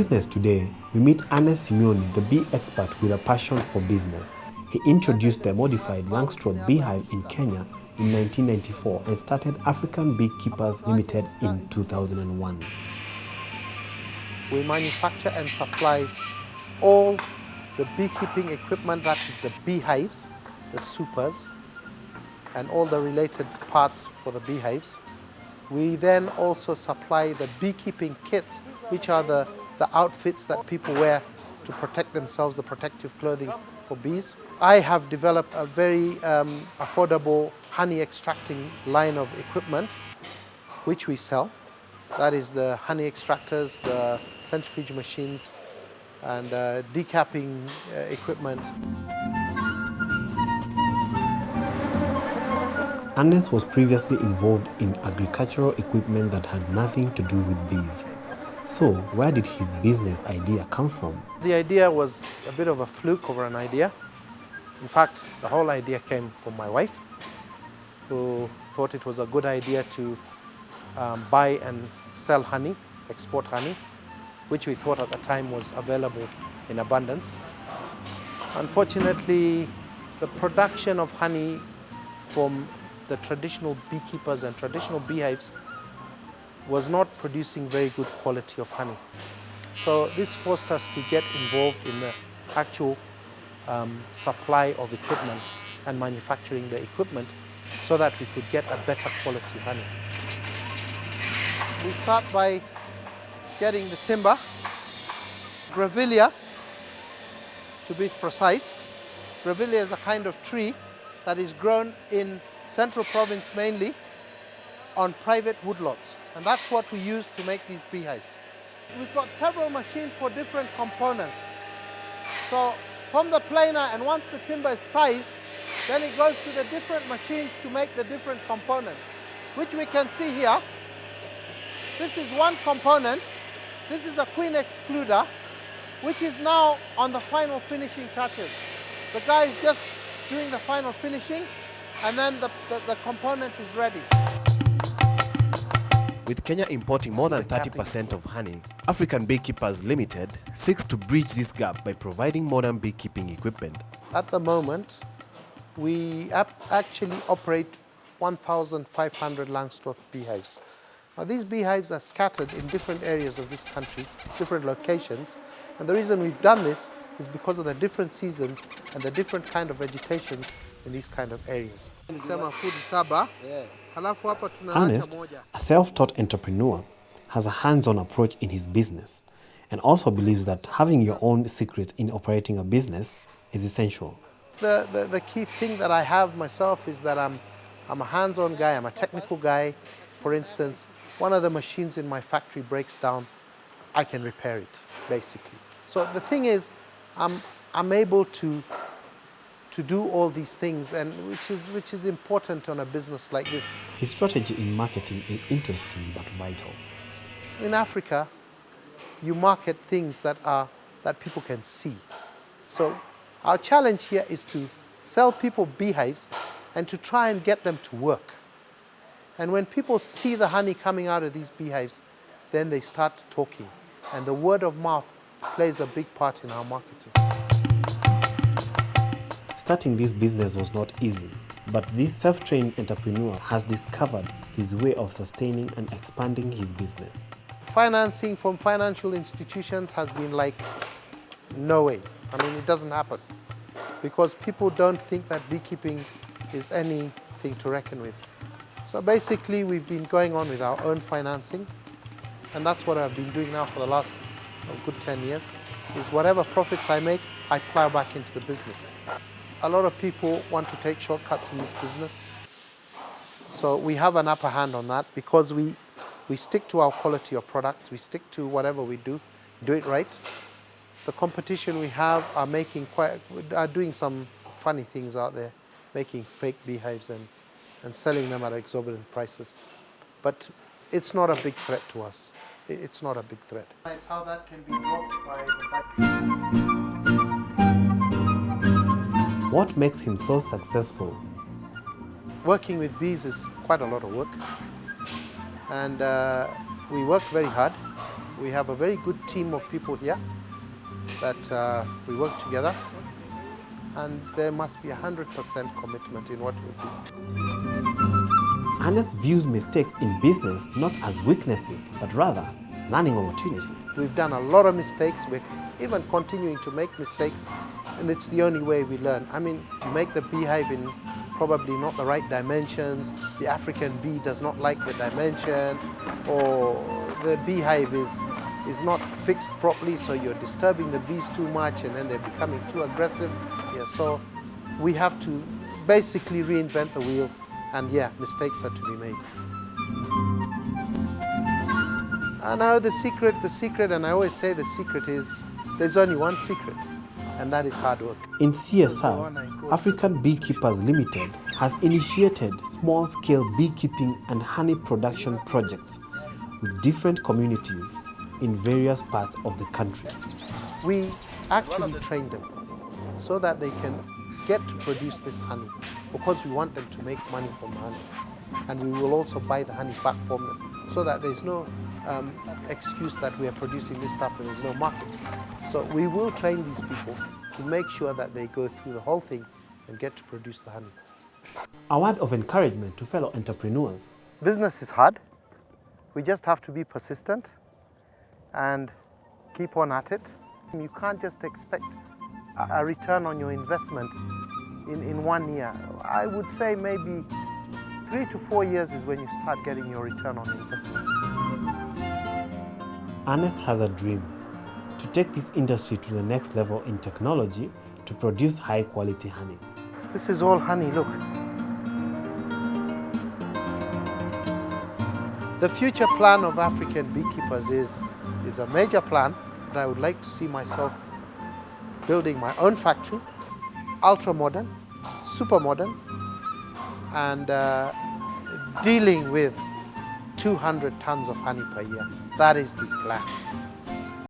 business today, we meet Ernest Simeoni, the bee expert with a passion for business. He introduced the modified Langstroth beehive in Kenya in 1994 and started African Beekeepers Limited in 2001. We manufacture and supply all the beekeeping equipment, that is the beehives, the supers, and all the related parts for the beehives. We then also supply the beekeeping kits, which are the outfits that people wear to protect themselves, the protective clothing for bees. I have developed a very affordable honey extracting line of equipment, which we sell. That is the honey extractors, the centrifuge machines, and decapping equipment. Ernest was previously involved in agricultural equipment that had nothing to do with bees. So, where did his business idea come from? The idea was a bit of a fluke over an idea. In fact, the whole idea came from my wife, who thought it was a good idea to buy and sell honey, export honey, which we thought at the time was available in abundance. Unfortunately, the production of honey from the traditional beekeepers and traditional beehives was not producing very good quality of honey. So this forced us to get involved in the actual supply of equipment and manufacturing the equipment so that we could get a better quality honey. We start by getting the timber, grevillea to be precise. Grevillea is a kind of tree that is grown in Central Province mainly on private woodlots, and that's what we use to make these beehives. We've got several machines for different components. So from the planer, and once the timber is sized, then it goes to the different machines to make the different components, which we can see here. This is one component. This is a queen excluder, which is now on the final finishing touches. The guy is just doing the final finishing, and then the component is ready. With Kenya importing more than 30% of honey, African Beekeepers Limited seeks to bridge this gap by providing modern beekeeping equipment. At the moment, we actually operate 1,500 Langstroth beehives. Now, these beehives are scattered in different areas of this country, different locations, and the reason we've done this is because of the different seasons and the different kind of vegetation in these kind of areas. Ernest, a self-taught entrepreneur, has a hands-on approach in his business and also believes that having your own secrets in operating a business is essential. The key thing that I have myself is that I'm a hands-on guy, I'm a technical guy. For instance, one of the machines in my factory breaks down, I can repair it, basically. So the thing is, I'm able to do all these things, and which is important on a business like this. His strategy in marketing is interesting but vital. In Africa, you market things that people can see. So our challenge here is to sell people beehives and to try and get them to work. And when people see the honey coming out of these beehives, then they start talking. And the word of mouth plays a big part in our marketing. Starting this business was not easy, but this self-trained entrepreneur has discovered his way of sustaining and expanding his business. Financing from financial institutions has been like, no way. I mean, it doesn't happen because people don't think that beekeeping is anything to reckon with. So basically, we've been going on with our own financing, and that's what I've been doing now for the last good 10 years, is whatever profits I make, I plow back into the business. A lot of people want to take shortcuts in this business. So we have an upper hand on that because we stick to our quality of products, we stick to whatever we do it right. The competition we have are doing some funny things out there, making fake beehives and selling them at exorbitant prices. But it's not a big threat to us. It's not a big threat. How that can be blocked by the What makes him so successful? Working with bees is quite a lot of work, and we work very hard. We have a very good team of people here that we work together, and there must be 100% commitment in what we do. Ernest views mistakes in business not as weaknesses, but rather learning opportunities. We've done a lot of mistakes. We're even continuing to make mistakes, and it's the only way we learn. I mean, you make the beehive in probably not the right dimensions, the African bee does not like the dimension, or the beehive is not fixed properly, so you're disturbing the bees too much and then they're becoming too aggressive. Yeah, so we have to basically reinvent the wheel, and yeah, mistakes are to be made. I know the secret, and I always say the secret is, there's only one secret, and that is hard work. In CSR, African Beekeepers Limited has initiated small-scale beekeeping and honey production projects with different communities in various parts of the country. We actually train them so that they can get to produce this honey, because we want them to make money from the honey. And we will also buy the honey back from them, so that there's no excuse that we are producing this stuff and there's no market. So we will train these people to make sure that they go through the whole thing and get to produce the honey. A word of encouragement to fellow entrepreneurs. Business is hard. We just have to be persistent and keep on at it. You can't just expect a return on your investment in 1 year. I would say maybe 3 to 4 years is when you start getting your return on investment. Ernest has a dream to take this industry to the next level in technology to produce high-quality honey. This is all honey, look. The future plan of African Beekeepers is a major plan, but I would like to see myself building my own factory, ultra-modern, super modern, and dealing with 200 tons of honey per year. That is the plan.